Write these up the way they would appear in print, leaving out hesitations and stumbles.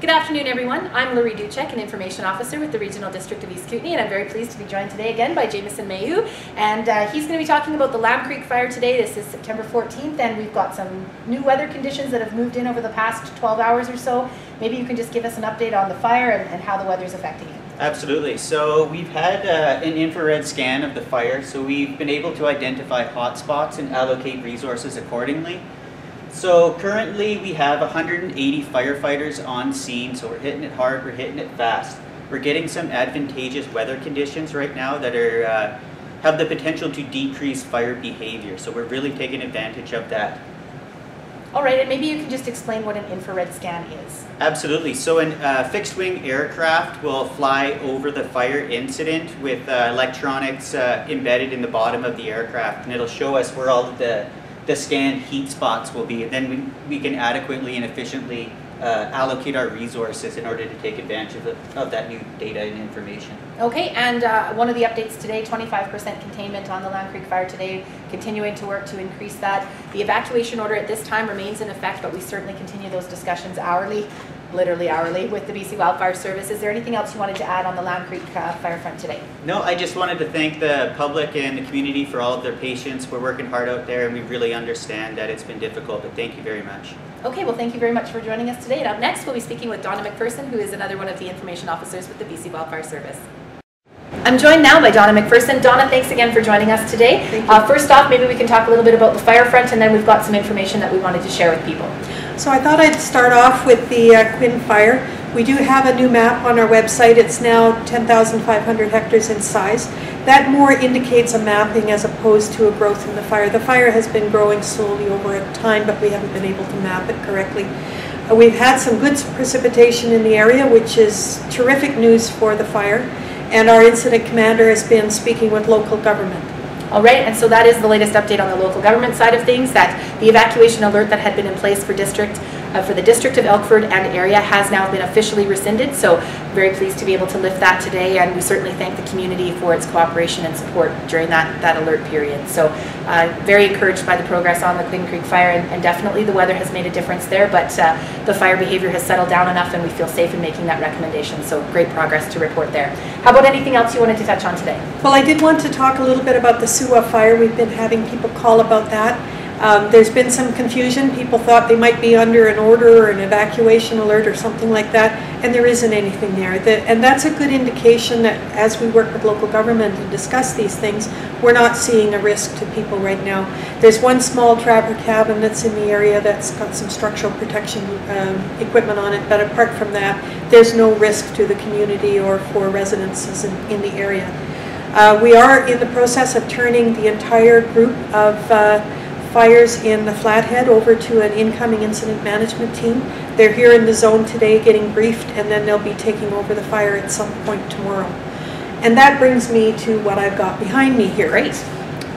Good afternoon, everyone. I'm Laurie Duchek, an Information Officer with the Regional District of East Kootenay, and I'm very pleased to be joined today again by Jamison Mayu. And he's going to be talking about the Lamb Creek fire today. This is September 14th, and we've got some new weather conditions that have moved in over the past 12 hours or so. Maybe you can just give us an update on the fire and how the weather's affecting it. Absolutely. So we've had an infrared scan of the fire, so we've been able to identify hotspots and allocate resources accordingly. So currently we have 180 firefighters on scene, so we're hitting it hard, we're hitting it fast. We're getting some advantageous weather conditions right now that are have the potential to decrease fire behavior, so we're really taking advantage of that. All right, and maybe you can just explain what an infrared scan is. Absolutely. So a fixed-wing aircraft will fly over the fire incident with electronics embedded in the bottom of the aircraft, and it'll show us where all of the scanned heat spots will be, and then we can adequately and efficiently allocate our resources in order to take advantage of that new data and information. Okay, and one of the updates today, 25% containment on the Lamb Creek fire today, continuing to work to increase that. The evacuation order at this time remains in effect, but we certainly continue those discussions hourly, literally hourly, with the BC Wildfire Service. Is there anything else you wanted to add on the Lamb Creek fire front today? No, I just wanted to thank the public and the community for all of their patience. We're working hard out there, and we really understand that it's been difficult, but thank you very much. Okay, well, thank you very much for joining us today. And up next, we'll be speaking with Donna McPherson, who is another one of the information officers with the BC Wildfire Service. I'm joined now by Donna McPherson. Donna, thanks again for joining us today. First off, maybe we can talk a little bit about the fire front, and then we've got some information that we wanted to share with people. So I thought I'd start off with the Quinn fire. We do have a new map on our website. It's now 10,500 hectares in size. That more indicates a mapping as opposed to a growth in the fire. The fire has been growing slowly over time, but we haven't been able to map it correctly. We've had some good precipitation in the area, which is terrific news for the fire. And our incident commander has been speaking with local government. All right, and so that is the latest update on the local government side of things, that the evacuation alert that had been in place for the district of Elkford and area has now been officially rescinded. So very pleased to be able to lift that today, and we certainly thank the community for its cooperation and support during that alert period. So very encouraged by the progress on the Quinn Creek fire, and definitely the weather has made a difference there, but the fire behavior has settled down enough and we feel safe in making that recommendation. So great progress to report there. How about anything else you wanted to touch on today? Well, I did want to talk a little bit about the Soowa fire. We've been having people call about that. There's been some confusion. People thought they might be under an order or an evacuation alert or something like that, and there isn't anything there. And that's a good indication that as we work with local government and discuss these things, we're not seeing a risk to people right now. There's one small trapper cabin that's in the area that's got some structural protection equipment on it, but apart from that, there's no risk to the community or for residences in the area. We are in the process of turning the entire group of fires in the Flathead over to an incoming incident management team. They're here in the zone today getting briefed, and then they'll be taking over the fire at some point tomorrow. And that brings me to what I've got behind me here. Great.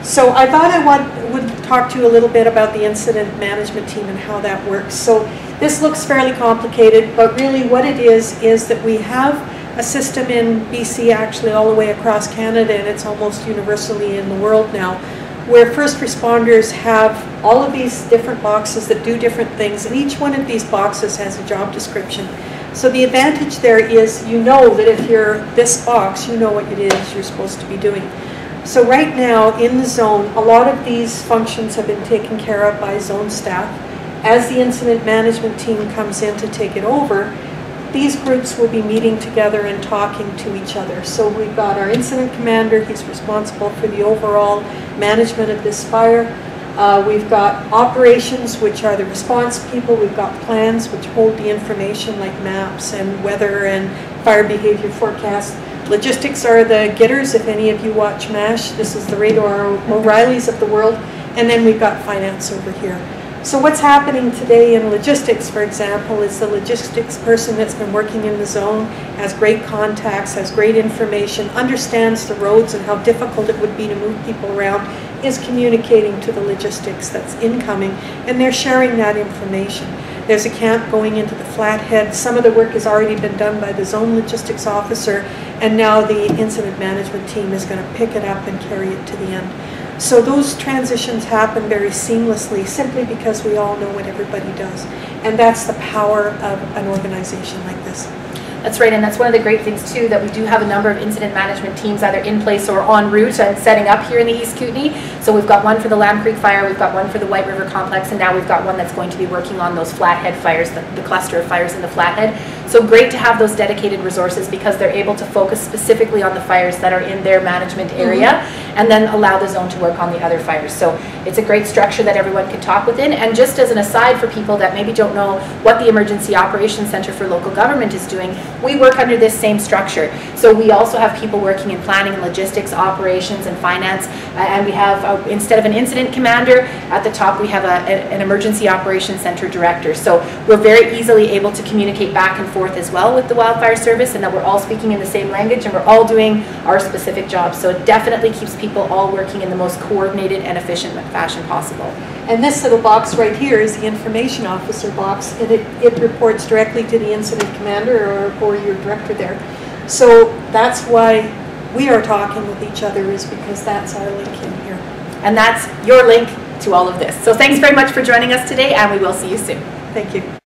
So I thought I would talk to you a little bit about the incident management team and how that works. So this looks fairly complicated, but really what it is that we have a system in BC, actually all the way across Canada, and it's almost universally in the world now, where first responders have all of these different boxes that do different things, and each one of these boxes has a job description. So the advantage there is you know that if you're this box, you know what it is you're supposed to be doing. So right now in the zone, a lot of these functions have been taken care of by zone staff. As the incident management team comes in to take it over, these groups will be meeting together and talking to each other. So we've got our incident commander, he's responsible for the overall management of this fire. We've got operations, which are the response people. We've got plans, which hold the information like maps and weather and fire behavior forecasts. Logistics are the getters, if any of you watch MASH. This is the Radar O'Reillys of the world. And then we've got finance over here. So what's happening today in logistics, for example, is the logistics person that's been working in the zone, has great contacts, has great information, understands the roads and how difficult it would be to move people around, is communicating to the logistics that's incoming, and they're sharing that information. There's a camp going into the Flathead. Some of the work has already been done by the zone logistics officer, and now the incident management team is going to pick it up and carry it to the end. So those transitions happen very seamlessly simply because we all know what everybody does. And that's the power of an organization like this. That's right, and that's one of the great things too, that we do have a number of incident management teams either in place or en route and setting up here in the East Kootenay. So we've got one for the Lamb Creek fire, we've got one for the White River complex, and now we've got one that's going to be working on those Flathead fires, the cluster of fires in the Flathead. So great to have those dedicated resources because they're able to focus specifically on the fires that are in their management area and then allow the zone to work on the other fires. So it's a great structure that everyone can talk within. And just as an aside for people that maybe don't know what the Emergency Operations Center for Local Government is doing, we work under this same structure. So we also have people working in planning and logistics, operations and finance, and we have, instead of an incident commander, at the top we have an Emergency Operations Center director. So we're very easily able to communicate back and forth as well with the Wildfire Service, and that we're all speaking in the same language and we're all doing our specific jobs. So it definitely keeps people all working in the most coordinated and efficient fashion possible. And this little box right here is the information officer box, and it reports directly to the incident commander or your director there. So that's why we are talking with each other, is because that's our link in here. And that's your link to all of this. So thanks very much for joining us today, and we will see you soon. Thank you.